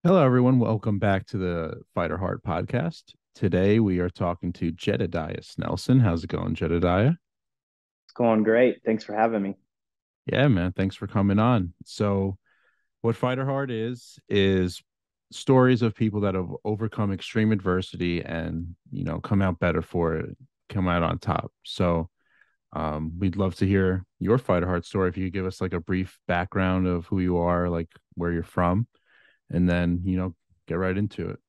Hello, everyone. Welcome back to the Fighter Heart podcast. Today we are talking to Jedidiah Snelson. How's it going, Jedidiah? It's going great. Thanks for having me. Yeah, man. Thanks for coming on. So, what Fighter Heart is stories of people that have overcome extreme adversity and come out better for it, come out on top. So, we'd love to hear your Fighter Heart story. If you could give us like a brief background of who you are, like where you're from, and then get right into it.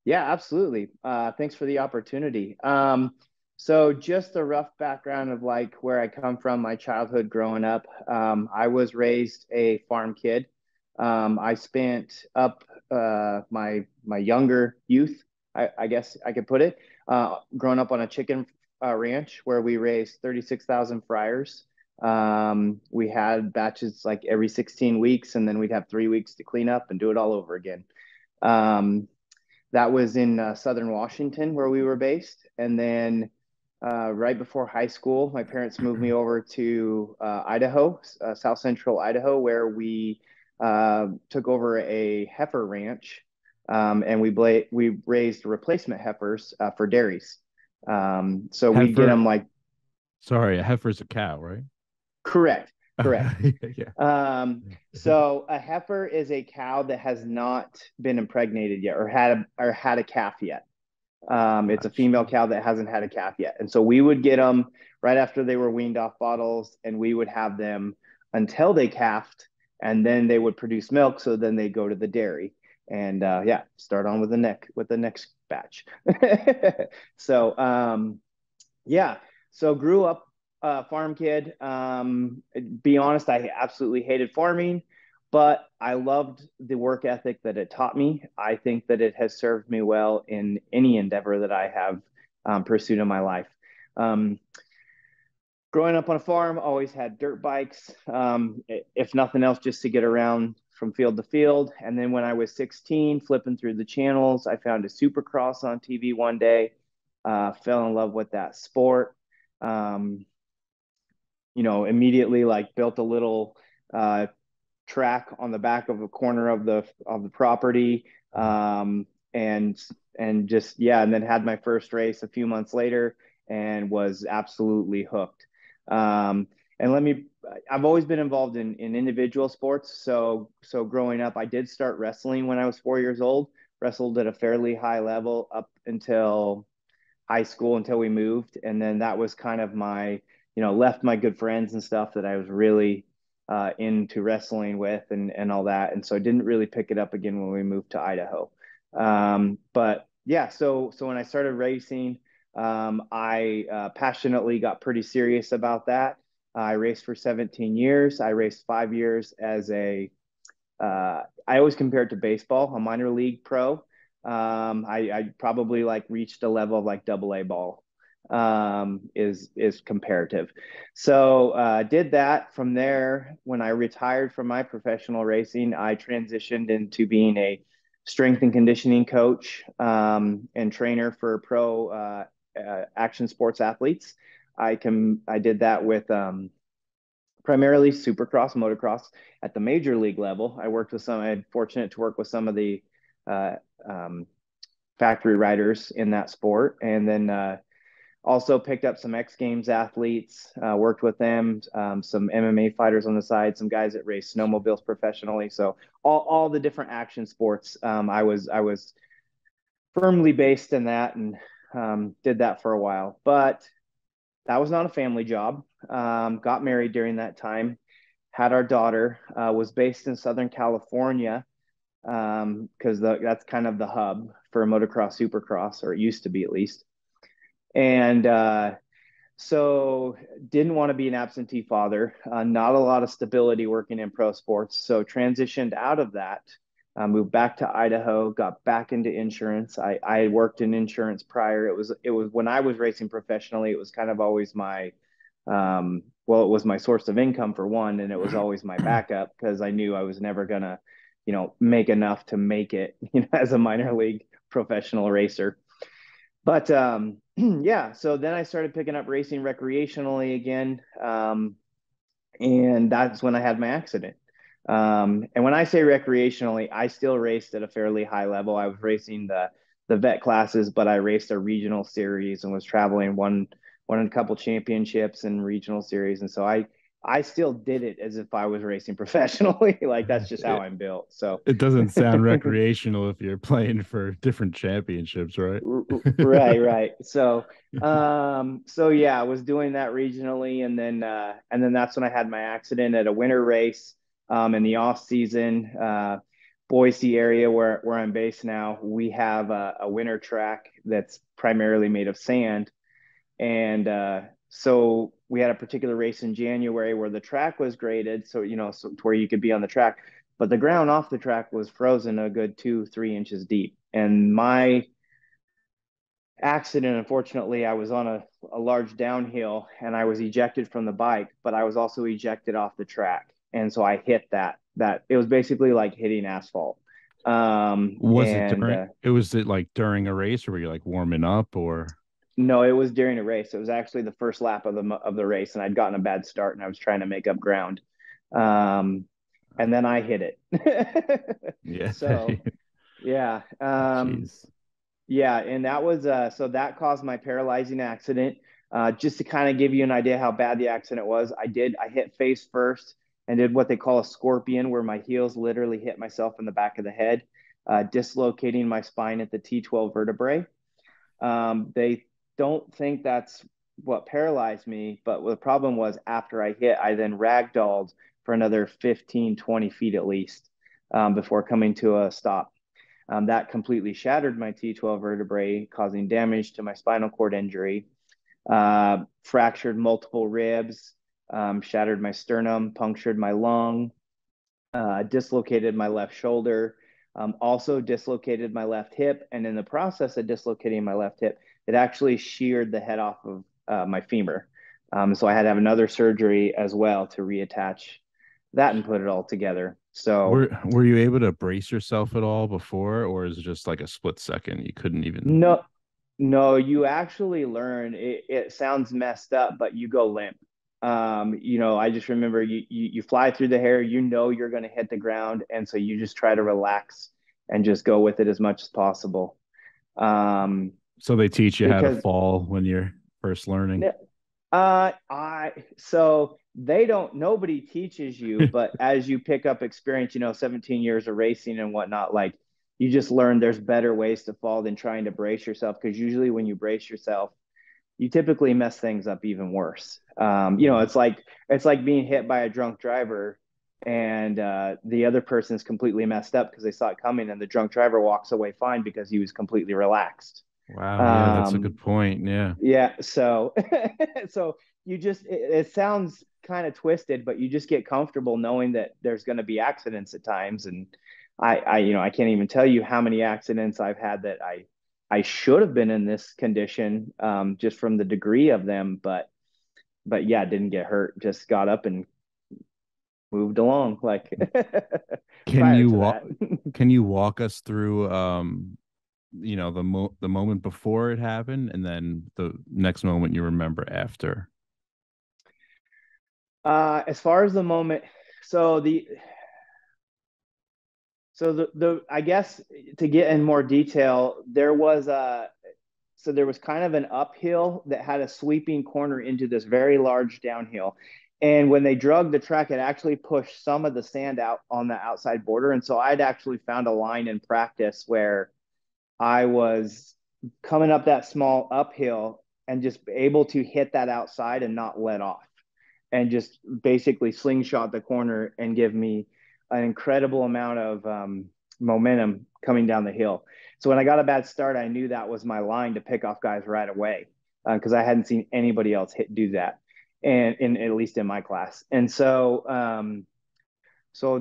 Yeah, absolutely. Thanks for the opportunity. So just a rough background of like where I come from, my childhood growing up. I was raised a farm kid. I spent up my younger youth, I guess I could put it, growing up on a chicken ranch where we raised 36,000 fryers. We had batches like every 16 weeks, and then we'd have 3 weeks to clean up and do it all over again. Um, that was in Southern Washington where we were based. And then right before high school, my parents moved me over to Idaho, South Central Idaho, where we took over a heifer ranch, and we raised replacement heifers for dairies. So we'd get Heifer, them like sorry, a heifer's a cow, right? correct, correct. Yeah. So a heifer is a cow that has not been impregnated yet or had a calf yet. It's a Gotcha. female cow that hasn't had a calf yet. And so we would get them right after they were weaned off bottles, and we would have them until they calved, and then they would produce milk. So then they go to the dairy, and yeah, start on with the next batch. so yeah, so grew up farm kid. Be honest, I absolutely hated farming, but I loved the work ethic that it taught me. I think that it has served me well in any endeavor that I have pursued in my life. Um, Growing up on a farm, always had dirt bikes, if nothing else, just to get around from field to field. And then when I was 16, flipping through the channels, I found a supercross on TV one day, fell in love with that sport. Um, Immediately like built a little uh, track on the back of a corner of the property, and just yeah, and then had my first race a few months later and was absolutely hooked. Um, and let me, I've always been involved in individual sports. So growing up, I did start wrestling when I was 4 years old. Wrestled at a fairly high level up until high school until we moved, and then that was kind of my left my good friends and stuff that I was really into wrestling with and all that, and so I didn't really pick it up again when we moved to Idaho. But yeah, so when I started racing, I passionately got pretty serious about that. I raced for 17 years. I raced 5 years as a I always compare it to baseball, a minor league pro. I probably like reached a level of like double A ball, is comparative. So did that from there. When I retired from my professional racing, I transitioned into being a strength and conditioning coach, and trainer for pro action sports athletes. I did that with primarily supercross, motocross at the major league level. I worked with some. I had fortunate to work with some of the uh, um, factory riders in that sport, and then also picked up some X Games athletes. Worked with them, some MMA fighters on the side, some guys that race snowmobiles professionally. So all the different action sports. I was firmly based in that, and did that for a while, but that was not a family job. Got married during that time, had our daughter, was based in Southern California, because that's kind of the hub for motocross, supercross, or it used to be at least. And so didn't want to be an absentee father, not a lot of stability working in pro sports. So transitioned out of that, moved back to Idaho, got back into insurance. I had worked in insurance prior. It was when I was racing professionally, it was kind of always my well, it was my source of income for one, and it was always my backup because I knew I was never gonna, make enough to make it, as a minor league professional racer. But yeah, so then I started picking up racing recreationally again, and that's when I had my accident. And when I say recreationally, I still raced at a fairly high level. I was racing the vet classes, but I raced a regional series and was traveling one a couple championships and regional series. And so I still did it as if I was racing professionally. Like that's just how It, I'm built. So it doesn't sound recreational if you're playing for different championships, right? right, right. So yeah, I was doing that regionally, and then that's when I had my accident at a winter race, in the off season. Boise area where I'm based now, we have a winter track that's primarily made of sand, and so we had a particular race in January where the track was graded, so so to where you could be on the track, but the ground off the track was frozen a good 2, 3 inches deep, and my accident, unfortunately, I was on a large downhill and I was ejected from the bike, but I was also ejected off the track. And so I hit that it was basically like hitting asphalt. Was it And it like during a race or were you like warming up or No, it was during a race. It was actually the first lap of the race, and I'd gotten a bad start and I was trying to make up ground. Um, and then I hit it. yeah. So yeah. Jeez. Yeah, and that was so that caused my paralyzing accident. Just to kind of give you an idea how bad the accident was, I hit face first and did what they call a scorpion, where my heels literally hit myself in the back of the head, dislocating my spine at the T12 vertebrae. They don't think that's what paralyzed me, but the problem was after I hit, I then ragdolled for another 15, 20 feet at least, before coming to a stop. That completely shattered my T12 vertebrae, causing damage to my spinal cord injury, fractured multiple ribs, shattered my sternum, punctured my lung, dislocated my left shoulder, also dislocated my left hip. And in the process of dislocating my left hip, it actually sheared the head off of my femur. So I had to have another surgery as well to reattach that and put it all together. So Were you able to brace yourself at all before, or is it just like a split second? You couldn't even. no, no, you actually learn. It sounds messed up, but you go limp. I just remember you fly through the hair, you're going to hit the ground, and so you just try to relax and just go with it as much as possible. Um, So they teach you how to because fall when you're first learning. I so they don't nobody teaches you, but as you pick up experience, 17 years of racing and whatnot, like you just learn there's better ways to fall than trying to brace yourself. Because usually when you brace yourself, you typically mess things up even worse. It's like being hit by a drunk driver, and the other person's completely messed up because they saw it coming, and the drunk driver walks away fine because he was completely relaxed. Wow, yeah, that's a good Um, point. Yeah. yeah, so so it sounds kind of twisted, but you just get comfortable knowing that there's going to be accidents at times, and I can't even tell you how many accidents I've had that I should have been in this condition, just from the degree of them, but yeah, didn't get hurt, just got up and moved along like Can prior you to walk that. can you walk us through the moment before it happened and then the next moment you remember after? As far as the moment, so the I guess to get in more detail, there was kind of an uphill that had a sweeping corner into this very large downhill. And when they drug the track, it actually pushed some of the sand out on the outside border. And so I'd actually found a line in practice where I was coming up that small uphill and just able to hit that outside and not let off, and just basically slingshot the corner and give me an incredible amount of momentum coming down the hill. So when I got a bad start, I knew that was my line to pick off guys right away, because I hadn't seen anybody else do that, and at least in my class. And so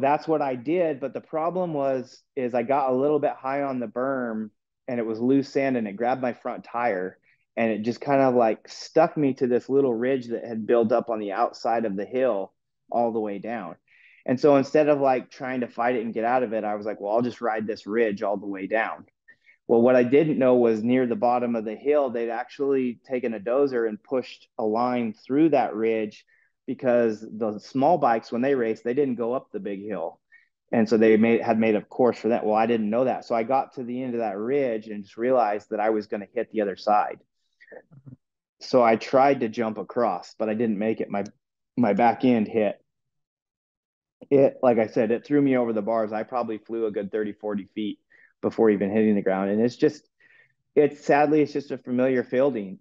that's what I did. But the problem is I got a little bit high on the berm, and it was loose sand, and it grabbed my front tire, and it just kind of like stuck me to this little ridge that had built up on the outside of the hill all the way down. And so instead of like trying to fight it and get out of it, I was like, well, I'll just ride this ridge all the way down. Well, what I didn't know was near the bottom of the hill, they'd actually taken a dozer and pushed a line through that ridge because the small bikes, when they race, they didn't go up the big hill. And so they had made a course for that. Well, I didn't know that. So I got to the end of that ridge and just realized that I was going to hit the other side. So I tried to jump across, but I didn't make it. My back end hit. It, like I said, it threw me over the bars. I probably flew a good 30, 40 feet before even hitting the ground. And it's just a familiar feeling.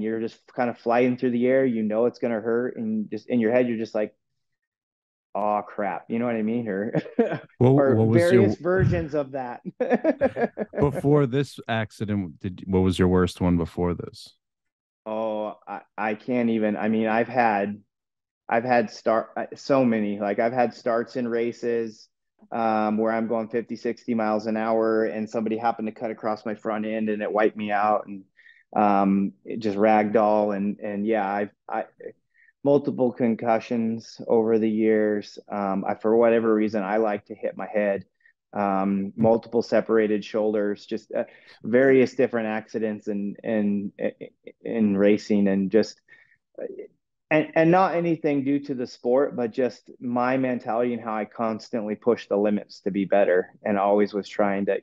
You're just kind of flying through the air. You know it's going to hurt. And just in your head, you're just like, oh crap, you know what I mean? Or or what was your various versions of that. before this accident? What was your worst one before this? Oh, I can't even. I mean, I've had so many. Like I've had starts in races where I'm going 50, 60 miles an hour and somebody happened to cut across my front end and it wiped me out and it just ragdoll and yeah, I multiple concussions over the years. For whatever reason, I like to hit my head. Multiple separated shoulders, just various different accidents in racing, and just and not anything due to the sport, but just my mentality and how I constantly push the limits to be better, and always was trying to,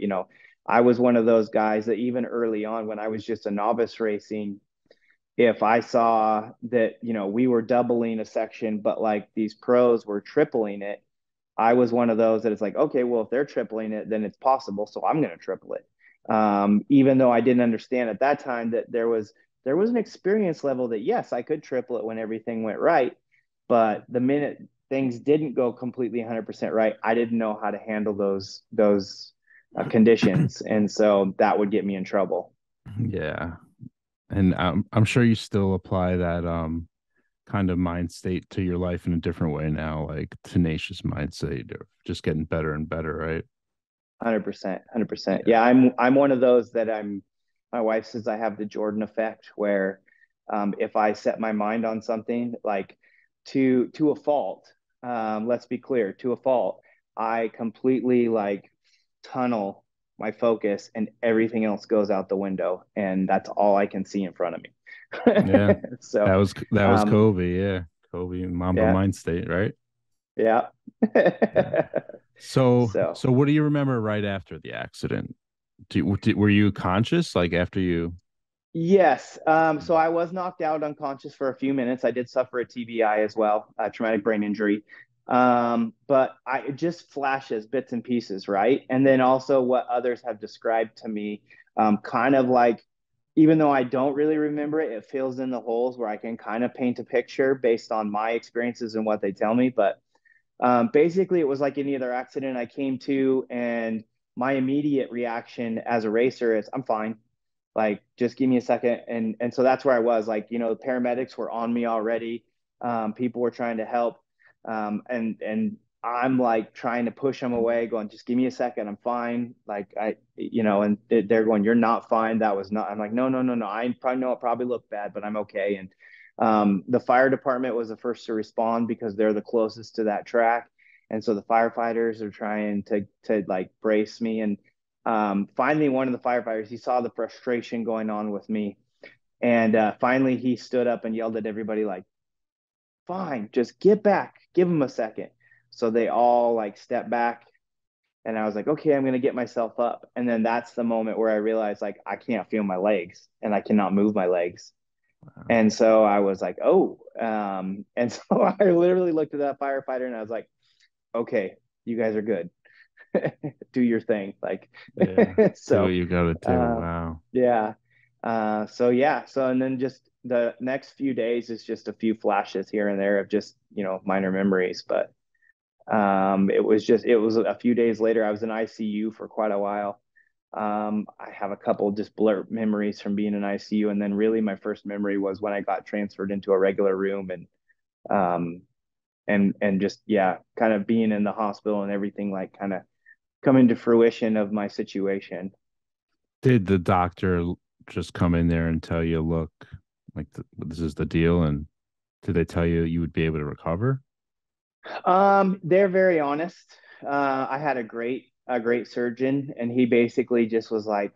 I was one of those guys that even early on when I was just a novice racing, if I saw that, we were doubling a section, but like these pros were tripling it, I was one of those that it's like, okay, well, if they're tripling it, then it's possible. So I'm going to triple it. Even though I didn't understand at that time that there was an experience level that yes, I could triple it when everything went right. But the minute things didn't go completely 100% right, I didn't know how to handle those conditions. And so that would get me in trouble. Yeah, and I'm sure you still apply that kind of mind state to your life in a different way now, like tenacious mindset of just getting better and better, right? 100%, 100%. Yeah. Yeah, I'm one of those that my wife says I have the Jordan effect where if I set my mind on something like to a fault, let's be clear, to a fault, I completely like tunnel my focus and everything else goes out the window and that's all I can see in front of Yeah. me. So, That was um, Kobe, yeah. Kobe and Mamba yeah, mind state, right? yeah. Yeah. So So, what do you remember right after the accident? Were you conscious like after you? yes. So I was knocked out unconscious for a few minutes. I did suffer a TBI as well, a traumatic brain injury. But it just flashes, bits and pieces, right? And then also what others have described to me, kind of like, even though I don't really remember it, it fills in the holes where I can kind of paint a picture based on my experiences and what they tell me. But basically, it was like any other accident I came to, and my immediate reaction as a racer is, I'm fine. Like, just give me a second. And so that's where I was. Like, the paramedics were on me already. People were trying to help. And I'm like trying to push them away, going, just give me a second. I'm fine. Like and they're going, you're not fine. That was not, I'm like, no, no, no, no. I probably know it probably looked bad, but I'm okay. And the fire department was the first to respond because they're the closest to that track. And so the firefighters are trying to like brace me. And finally, one of the firefighters, he saw the frustration going on with me. And finally, he stood up and yelled at everybody, like, fine, just get back, give him a second. So they all like step back. And I was like, okay, I'm going to get myself up. And then that's the moment where I realized, like, I can't feel my legs and I cannot move my legs. Wow. And so I was like, oh, and so I literally looked at that firefighter and I was like, okay, you guys are good. Do your thing. Like, Yeah. Do what so, you gotta do. uh, Wow. yeah. So yeah. So, and then just the next few days is just a few flashes here and there of just, minor memories. But, it was a few days later, I was in ICU for quite a while. I have a couple just blur memories from being in ICU, and then really my first memory was when I got transferred into a regular room um and just yeah, kind of being in the hospital and everything like kind of coming to fruition of my situation. Did the doctor just come in there and tell you, look, like this is the deal? And did they tell you you would be able to recover? They're very honest. I had a great surgeon, and he basically just was like,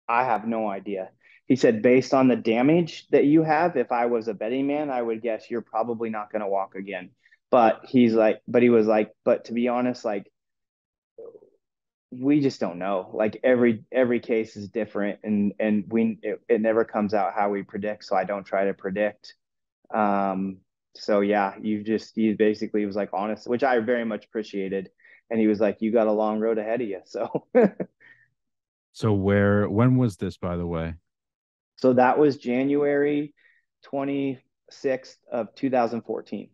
I have no idea. he said, based on the damage that you have, if I was a betting man, I would guess you're probably not going to walk again. But he was like, but to be honest, like we just don't know. Like every case is different, and it never comes out how we predict. So I don't try to predict. Um, so yeah, he basically was like honest, which I very much appreciated. And he was like, you got a long road ahead of you. So So when was this, by the way? so that was January 26th of 2014.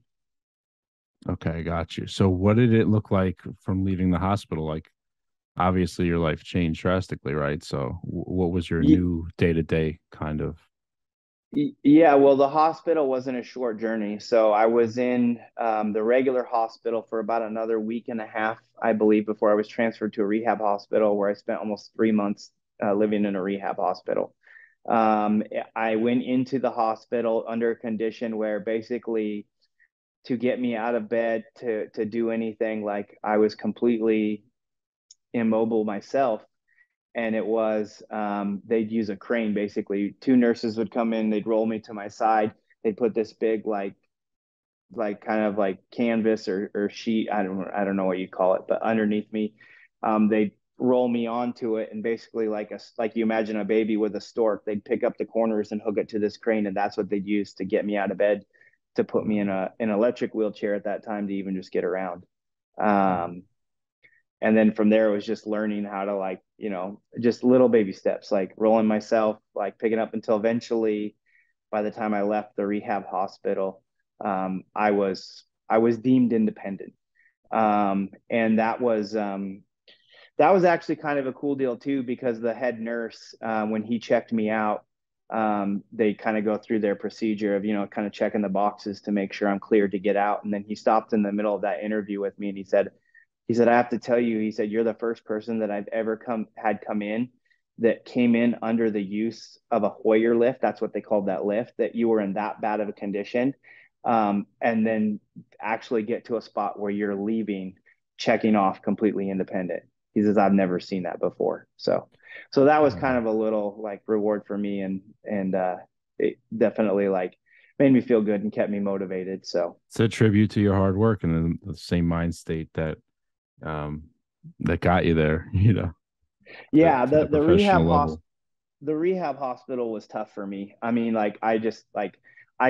Okay, got you. So what did it look like from leaving the hospital? Like, obviously your life changed drastically, right? So what was your new day-to-day kind of? Yeah, well, the hospital wasn't a short journey. So I was in the regular hospital for about another week and a half, I believe, before I was transferred to a rehab hospital where I spent almost 3 months living in a rehab hospital. Um, I went into the hospital under a condition where basically to get me out of bed to do anything, like I was completely immobile myself. And it was they'd use a crane. Basically, two nurses would come in, they'd roll me to my side, they'd put this big like kind of like canvas or sheet, I don't know what you call it, but underneath me, they'd roll me onto it, and basically like you imagine a baby with a stork, they'd pick up the corners and hook it to this crane, and that's what they'd use to get me out of bed, to put me in an electric wheelchair at that time to even just get around. um, and then from there it was just learning how to, like, just little baby steps, like rolling myself, like picking up, until eventually by the time I left the rehab hospital, I was deemed independent. And that was actually kind of a cool deal too, because the head nurse, when he checked me out, they kind of go through their procedure of, kind of checking the boxes to make sure I'm cleared to get out. And then he stopped in the middle of that interview with me, and he said, I have to tell you, he said, you're the first person that I've ever come in that came in under the use of a Hoyer lift. That's what they called that lift, that you were in that bad of a condition. And then actually get to a spot where you're leaving, checking off completely independent. He says, I've never seen that before. So that was kind of a little like reward for me. And it definitely like made me feel good and kept me motivated. So It's a tribute to your hard work and the same mind state um that got you there, yeah, to the professional level. the rehab hospital was tough for me. I mean, like I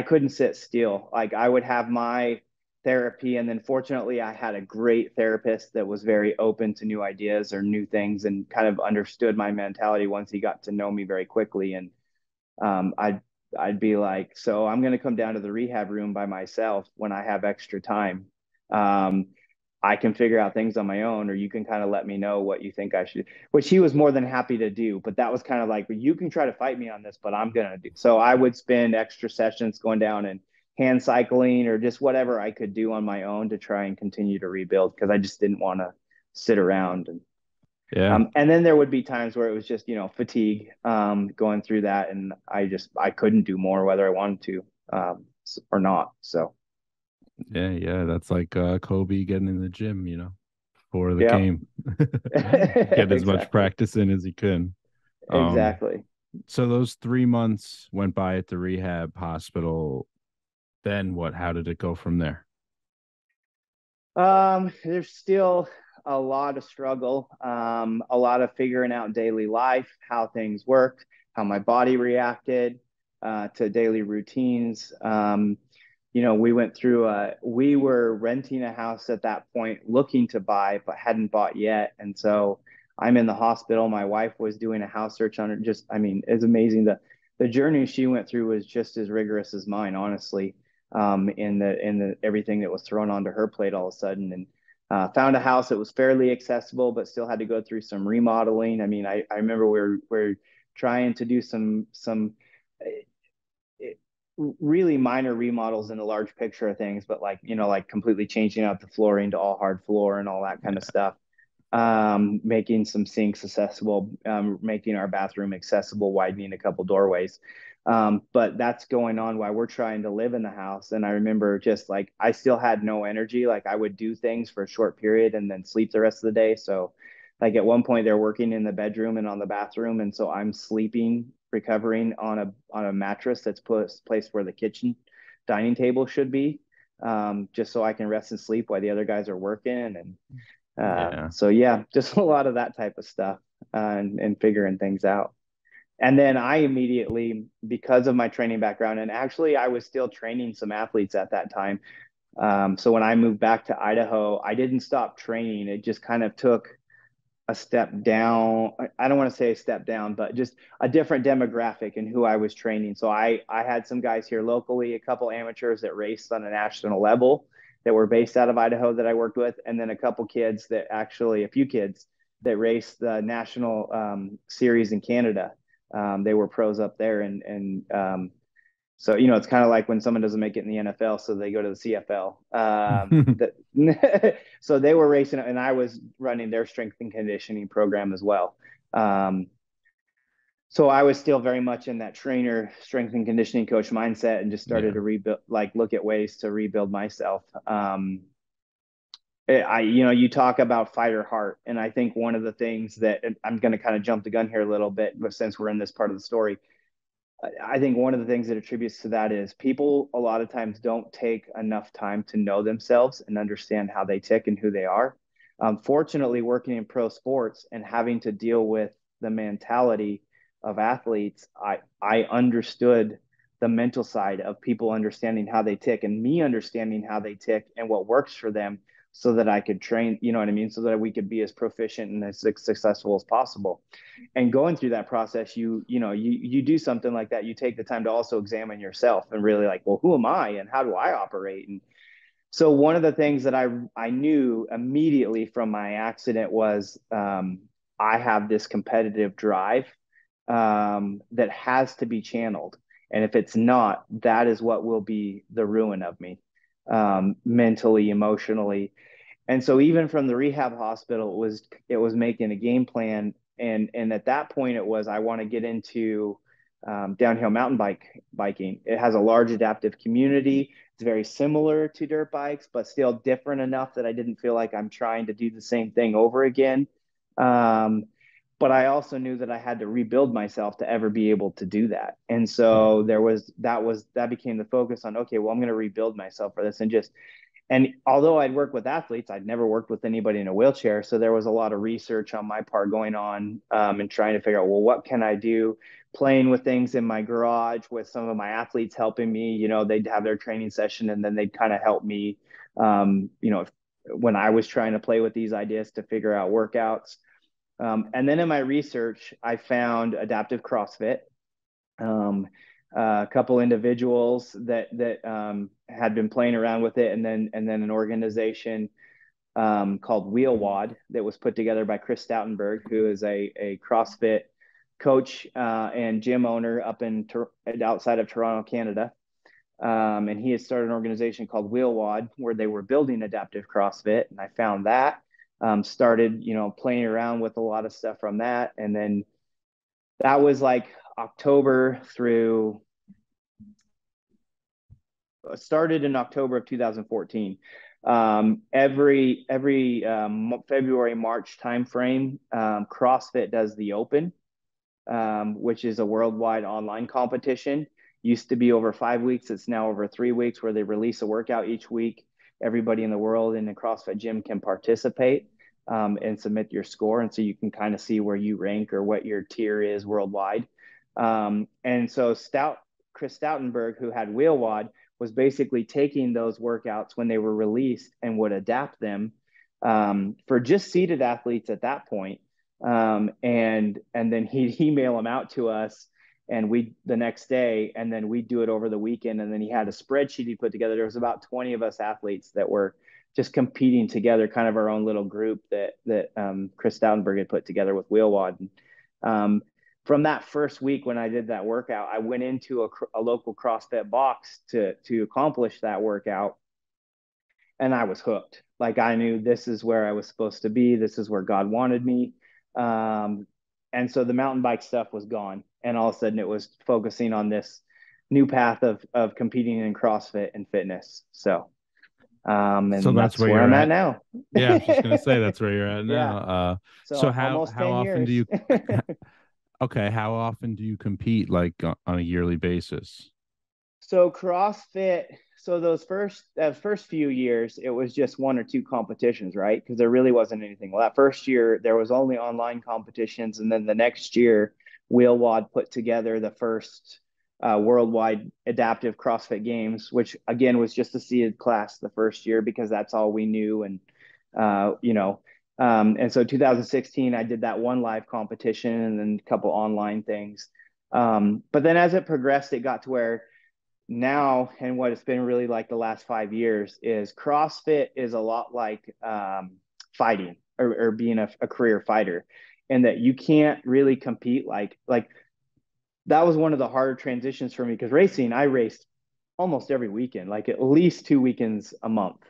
couldn't sit still. Like I would have my therapy, and then fortunately I had a great therapist that was very open to new ideas or new things, and kind of understood my mentality once he got to know me very quickly. And I'd be like, so I'm going to come down to the rehab room by myself when I have extra time. Um, I can figure out things on my own, or you can kind of let me know what you think I should, which he was more than happy to do. But that was kind of like, well, you can try to fight me on this, but I'm going to do. So I would spend extra sessions going down and hand cycling or just whatever I could do on my own to try and continue to rebuild, because I just didn't want to sit around. Yeah. And then there would be times where it was just, fatigue, going through that. And I couldn't do more whether I wanted to, or not. So, Yeah, yeah. That's like Kobe getting in the gym, for the yeah, game. Get as much exactly. practice in as he can. Um, Exactly. so those 3 months went by at the rehab hospital. Then what? How did it go from there? There's still a lot of struggle, a lot of figuring out daily life, how things worked, how my body reacted to daily routines. We were renting a house at that point, looking to buy, but hadn't bought yet. And so I'm in the hospital. My wife was doing a house search on it. Just, I mean, it's amazing. The journey she went through was just as rigorous as mine, honestly, in the everything that was thrown onto her plate all of a sudden. And found a house that was fairly accessible, but still had to go through some remodeling. I mean, I remember we're trying to do some really minor remodels in the large picture of things, but like, like completely changing out the flooring to all hard floor and all that kind of stuff. Making some sinks accessible, making our bathroom accessible, widening a couple doorways. But that's going on while we're trying to live in the house. And I remember just like I still had no energy. Like I would do things for a short period and then sleep the rest of the day. So Like at one point they're working in the bedroom and on the bathroom, and so I'm sleeping, recovering on a mattress that's placed where the kitchen dining table should be, just so I can rest and sleep while the other guys are working. And Yeah. so yeah, just a lot of that type of stuff, and figuring things out. And then I immediately, because of my training background, and actually I was still training some athletes at that time. So when I moved back to Idaho, I didn't stop training. It just kind of took a step down. I don't want to say a step down, but just a different demographic in who I was training. So I had some guys here locally, a couple amateurs that raced on a national level that were based out of Idaho that I worked with, and then a couple kids that actually, a few kids that raced the national series in Canada. They were pros up there, and so, it's kind of like when someone doesn't make it in the NFL, so they go to the CFL. So they were racing, and I was running their strength and conditioning program as well. Um, so I was still very much in that trainer, strength and conditioning coach mindset, and just started Yeah. to rebuild, like look at ways to rebuild myself. You talk about fighter heart, and I think one of the things that, and I'm going to kind of jump the gun here a little bit, but since we're in this part of the story, I think one of the things that attributes to that is people a lot of times don't take enough time to know themselves and understand how they tick and who they are. Fortunately, working in pro sports and having to deal with the mentality of athletes, I understood the mental side of people understanding how they tick and me understanding how they tick and what works for them so that I could train, you know what I mean? So that we could be as proficient and as successful as possible. And going through that process, you do something like that, you take the time to also examine yourself and really like, well, who am I and how do I operate? And so one of the things that I knew immediately from my accident was, I have this competitive drive, that has to be channeled, and if it's not, that is what will be the ruin of me, mentally, emotionally. And so even from the rehab hospital, it was making a game plan, and at that point it was, I want to get into downhill biking. It has a large adaptive community. It's very similar to dirt bikes, but still different enough that I didn't feel like I'm trying to do the same thing over again. Um, but I also knew that I had to rebuild myself to ever be able to do that. And Yeah. so that became the focus on, okay, well, I'm going to rebuild myself for this. And although I'd worked with athletes, I'd never worked with anybody in a wheelchair. So there was a lot of research on my part going on, and trying to figure out, well, what can I do? Playing with things in my garage with some of my athletes helping me. They'd have their training session and then they'd kind of help me, when I was trying to play with these ideas to figure out workouts. And then in my research, I found adaptive CrossFit. Um, a couple individuals that had been playing around with it, and then an organization called WheelWOD that was put together by Chris Stoutenberg, who is a CrossFit coach, and gym owner up in outside of Toronto, Canada. And he had started an organization called WheelWOD where they were building adaptive CrossFit, and I found that. Started playing around with a lot of stuff from that, and then that was like October through started in October of 2014. Every February, March timeframe, CrossFit does the Open, which is a worldwide online competition. Used to be over 5 weeks. It's now over 3 weeks, where they release a workout each week. Everybody in the world in the CrossFit gym can participate, and submit your score. And so you can kind of see where you rank or what your tier is worldwide. And so Chris Stoutenberg, who had WheelWOD, was basically taking those workouts when they were released and would adapt them, for just seated athletes at that point. And then he'd email them out to us, and we the next day, and then we'd do it over the weekend. And then he had a spreadsheet he put together. There was about 20 of us athletes that were just competing together, kind of our own little group that Chris Stoutenberg had put together with WheelWOD. From that first week when I did that workout, I went into a local CrossFit box to accomplish that workout, and I was hooked. Like, I knew this is where I was supposed to be. This is where God wanted me. Um, and so the mountain bike stuff was gone, and all of a sudden it was focusing on this new path of competing in CrossFit and fitness. So So And that's that's where where you're I'm at at. now. Yeah, I was just gonna say that's where you're at Yeah. now. So So almost how 10 often do years. you okay, how often do you compete like on a yearly basis? So CrossFit, so those first few years, it was just one or two competitions, right? Because there really wasn't anything. Well, that first year there was only online competitions, and then the next year, Wheelwad put together the first worldwide adaptive CrossFit Games, which again was just a seeded class the first year because that's all we knew, and uh, you know, and so 2016 I did that one live competition and then a couple online things. But then as it progressed, it got to where now and what it's been really like the last 5 years is CrossFit is a lot like fighting or being a career fighter, and that you can't really compete like that was one of the harder transitions for me because racing, I raced almost every weekend, like at least 2 weekends a month,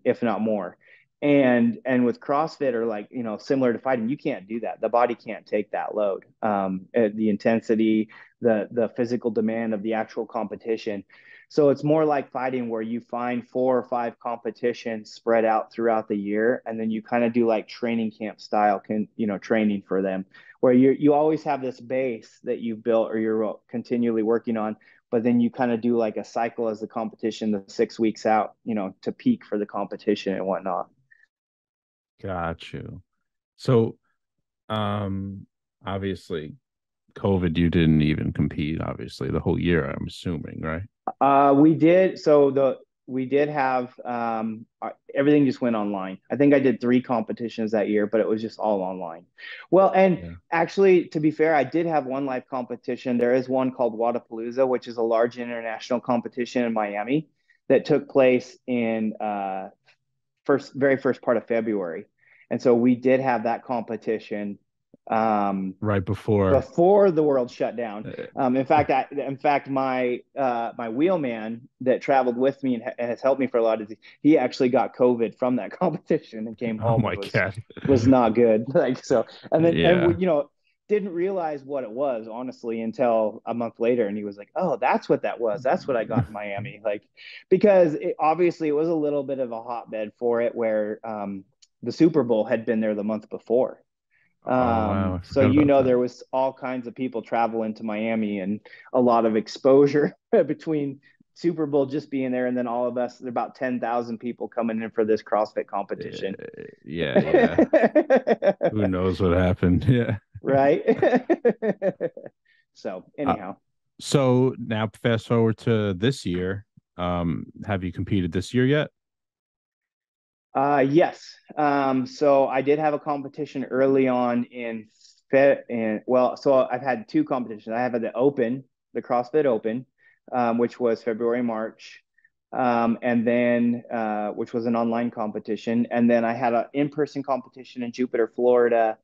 if not more. And with CrossFit or like similar to fighting, you can't do that. The body can't take that load. The intensity, the physical demand of the actual competition. So it's more like fighting where you find 4 or 5 competitions spread out throughout the year, and then you kind of do like training camp style, training for them, where you always have this base that you've built or you're continually working on, but then you kind of do like a cycle as the competition, the 6 weeks out, to peak for the competition and whatnot. Got you. So um obviously COVID you didn't even compete obviously the whole year, I'm assuming, right? We did. We did have everything just went online. I think I did 3 competitions that year, but it was just all online. Well, and Yeah. actually, to be fair, I did have one live competition. There is one called Wadapalooza, which is a large international competition in Miami that took place in very first part of February, and so we did have that competition. Um, Right before before the world shut down. uh, In fact, my wheelman that traveled with me and has helped me for a lot of these, he actually got COVID from that competition and came oh home and my was God. was not good. Like so, and we, Yeah. didn't realize what it was honestly until a month later, and he was like, "Oh, that's what that was. That's what I got in Miami." Like because obviously it was a little bit of a hotbed for it, where the Super Bowl had been there the month before. Oh wow, I So forgot about that. there was all kinds of people traveling to Miami and a lot of exposure between Super Bowl just being there and then all of us, there about 10,000 people coming in for this CrossFit competition. Yeah, yeah. Who knows what happened? Yeah. Right? So Uh, anyhow, so now fast forward to this year. Have you competed this year yet? yes. So I did have a competition early on in so I've had 2 competitions. I have the Open, the CrossFit Open, which was February, March, and then which was an online competition, and then I had an in-person competition in Jupiter, Florida,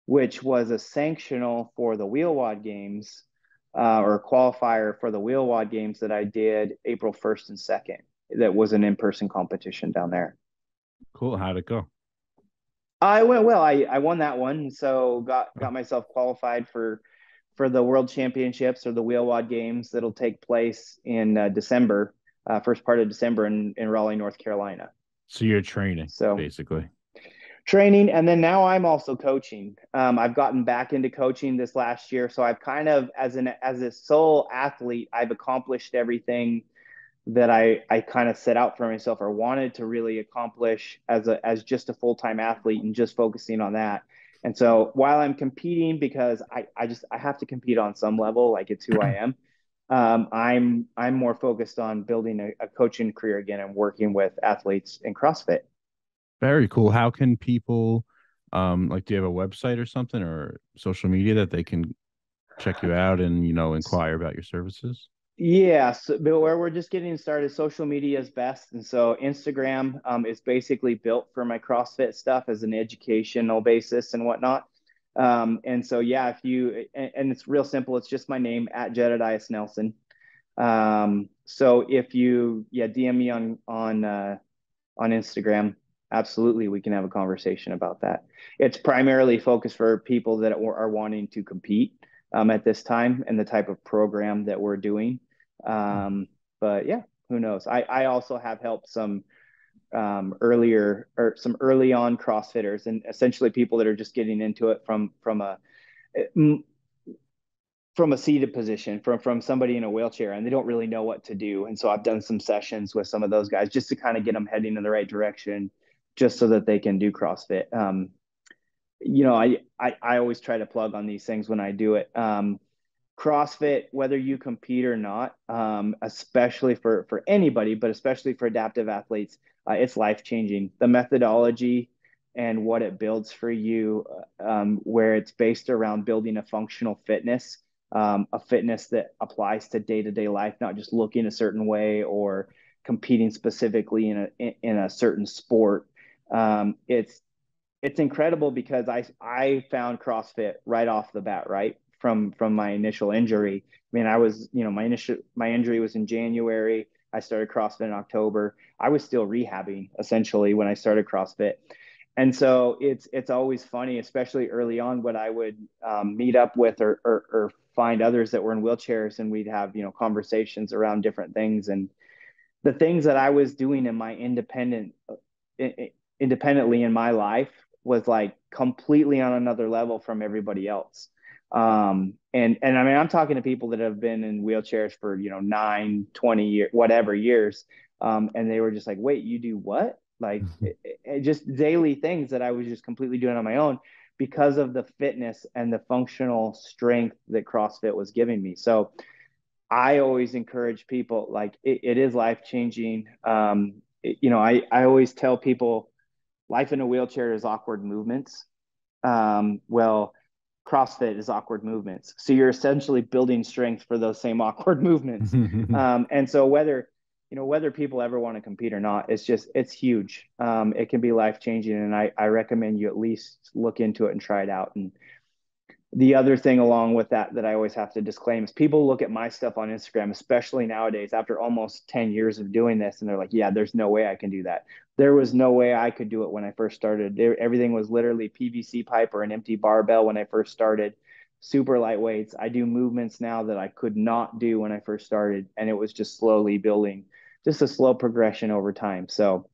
which was a sanctional for the Wheelwad Games, or a qualifier for the Wheelwad Games that I did April 1st and 2nd. That was an in-person competition down there. Cool. How'd it go? I went well. I won that one, so Oh, got myself qualified for the World Championships or the Wheelwad Games that'll take place in December, first part of December in Raleigh, North Carolina. so you're training, So basically. training, and then now I'm also coaching. I've gotten back into coaching this last year, so I've kind of as a sole athlete, I've accomplished everything that I kind of set out for myself or wanted to really accomplish as just a full-time athlete and just focusing on that. And so while I'm competing, because I have to compete on some level, like it's who I am, I'm more focused on building a coaching career again and working with athletes in CrossFit. Very cool. How can people like do you have a website or something or social media that they can check you out and inquire about your services? Yeah, so, but where we're just getting started, social media is best. And so Instagram is basically built for my CrossFit stuff as an educational basis and whatnot. And so, yeah, and it's real simple. It's just my name at Jedidiah Snelson. So if yeah, DM me on Instagram, absolutely, we can have a conversation about that. It's primarily focused for people that are wanting to compete at this time and the type of program that we're doing. But yeah, who knows? knows? I also have helped some early on CrossFitters, and essentially people that are just getting into it from a seated position, from somebody in a wheelchair, and they don't really know what to do. And so I've done some sessions with some of those guys just to kind of get them heading in the right direction, just so that they can do CrossFit. I always try to plug on these things when I do it. CrossFit, whether you compete or not, especially for anybody, but especially for adaptive athletes, it's life changing. The methodology and what it builds for you, where it's based around building a functional fitness, a fitness that applies to day to day life, not just looking a certain way or competing specifically in a certain sport. It's incredible because I found CrossFit right off the bat, right from my initial injury. I mean, I was, my injury was in January. I started CrossFit in October. I was still rehabbing essentially when I started CrossFit. And so it's always funny, especially early on, when I would meet up with or find others that were in wheelchairs, and we'd have conversations around different things, and the things that I was doing in my independently in my life was like completely on another level from everybody else. And I mean, I'm talking to people that have been in wheelchairs for, 9, 20 years, whatever years. And they were just like, wait, you do what? Like just daily things that I was just completely doing on my own because of the fitness and the functional strength that CrossFit was giving me. So I always encourage people, like it is life changing. I always tell people life in a wheelchair is awkward movements. Well, CrossFit is awkward movements. So you're essentially building strength for those same awkward movements. And so whether people ever want to compete or not, it's huge. It can be life changing. And I recommend you at least look into it and try it out. And the other thing along with that I always have to disclaim is people look at my stuff on Instagram, especially nowadays after almost 10 years of doing this, and they're like, yeah, there's no way I can do that. There was no way I could do it when I first started. Everything was literally PVC pipe or an empty barbell when I first started, super light weights. I do movements now that I could not do when I first started, and it was just slowly building, just a slow progression over time. So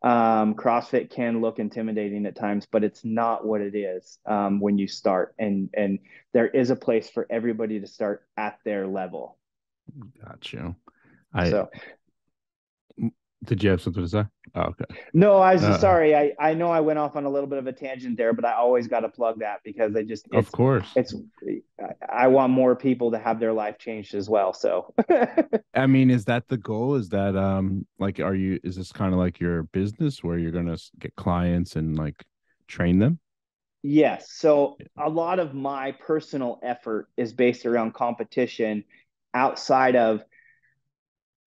CrossFit can look intimidating at times, but it's not what it is when you start. And there is a place for everybody to start at their level. Got you. So Did you have something to say? Oh, okay. no, I was sorry. I know I went off on a little bit of a tangent there, but I always got to plug that because Of course. I want more people to have their life changed as well. So I mean, is that the goal? Is that is this kind of like your business where you're gonna get clients and like train them? yes. So a lot of my personal effort is based around competition outside of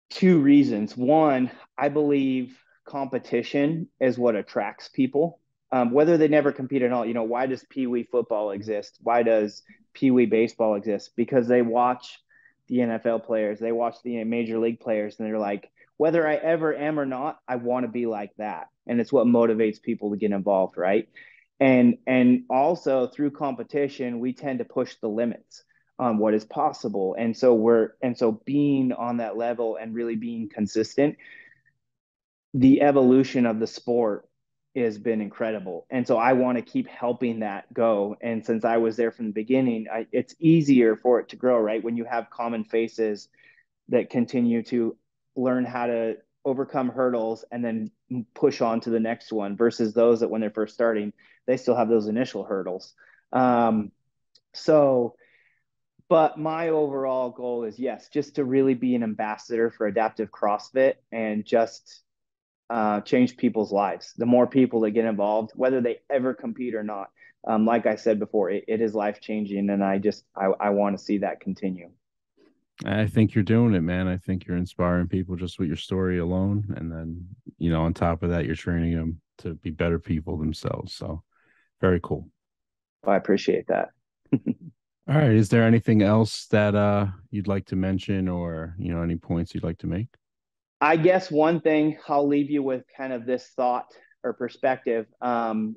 two reasons. One, I believe competition is what attracts people, whether they never compete or not. Why does Pee Wee football exist? Why does Pee Wee baseball exist? Because they watch the NFL players, they watch the Major League players, and they're like, whether I ever am or not, I want to be like that. And it's what motivates people to get involved, right? And also through competition, we tend to push the limits on what is possible. And so being on that level and really being consistent, the evolution of the sport has been incredible. And so I want to keep helping that go. And since I was there from the beginning, it's easier for it to grow, right? When you have common faces that continue to learn how to overcome hurdles and then push on to the next one versus those that when they're first starting, they still have those initial hurdles. So but my overall goal is, yes, just to really be an ambassador for adaptive CrossFit and just change people's lives. The more people that get involved, whether they ever compete or not, like I said before, it is life changing, and I want to see that continue. I think you're doing it, man. I think you're inspiring people just with your story alone, and then on top of that, you're training them to be better people themselves. So, very cool. I appreciate that. All right. Is there anything else that you'd like to mention, or any points you'd like to make? I guess one thing I'll leave you with kind of this thought or perspective. I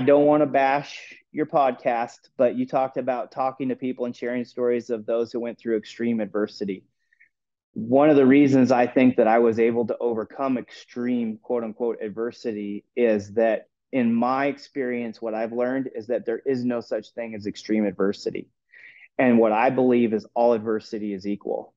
don't want to bash your podcast, but you talked about talking to people and sharing stories of those who went through extreme adversity. One of the reasons I think that I was able to overcome extreme quote unquote adversity is that in my experience, what I've learned is that there is no such thing as extreme adversity. And what I believe is all adversity is equal.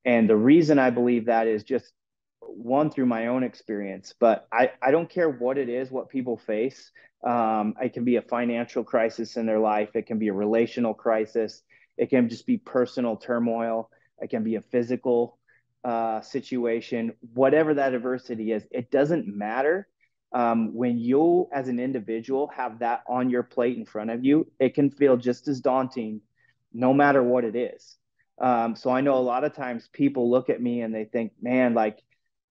And the reason I believe that is just one through my own experience, but I don't care what it is, what people face. It can be a financial crisis in their life, it can be a relational crisis, it can just be personal turmoil, it can be a physical situation, whatever that adversity is, it doesn't matter. When you, as an individual, have that on your plate in front of you, it can feel just as daunting no matter what it is. So I know a lot of times people look at me and they think, man, like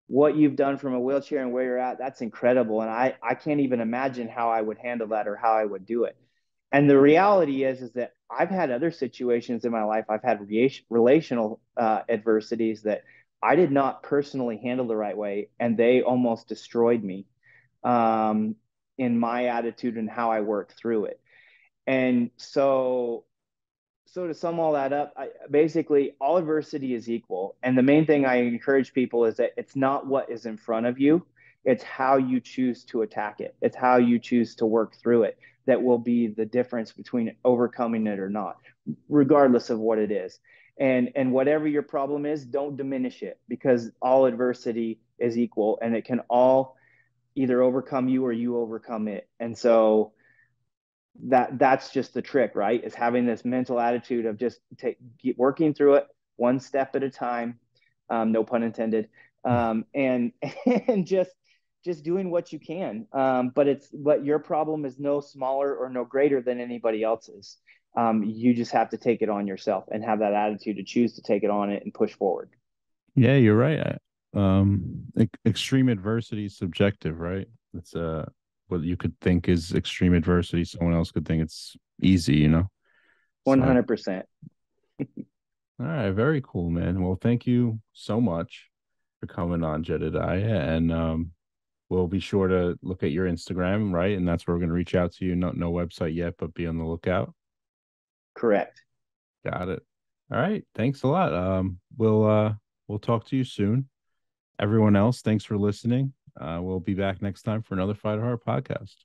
what you've done from a wheelchair and where you're at, that's incredible. And I can't even imagine how I would handle that or how I would do it. And the reality is that I've had other situations in my life. I've had relational adversities that I did not personally handle the right way, and they almost destroyed me um, in my attitude and how I worked through it. And so to sum all that up, basically all adversity is equal. And the main thing I encourage people is that it's not what is in front of you, it's how you choose to attack it. It's how you choose to work through it that will be the difference between overcoming it or not, regardless of what it is. And whatever your problem is, don't diminish it, because all adversity is equal and it can all either overcome you or you overcome it. And so that's just the trick, right? Is having this mental attitude of just keep working through it one step at a time, no pun intended, and and just doing what you can. But your problem is no smaller or no greater than anybody else's. You just have to take it on yourself and have that attitude to choose to take it on it and push forward. Yeah, you're right. Extreme adversity is subjective, right? It's what you could think is extreme adversity, someone else could think it's easy, you know. One So, hundred percent. all right, very cool, man. Well, thank you so much for coming on, Jedidiah, and we'll be sure to look at your Instagram, right? And that's where we're going to reach out to you. No website yet, but be on the lookout. Correct. Got it. All right, thanks a lot. We'll talk to you soon. Everyone else, thanks for listening. We'll be back next time for another Fight Hard podcast.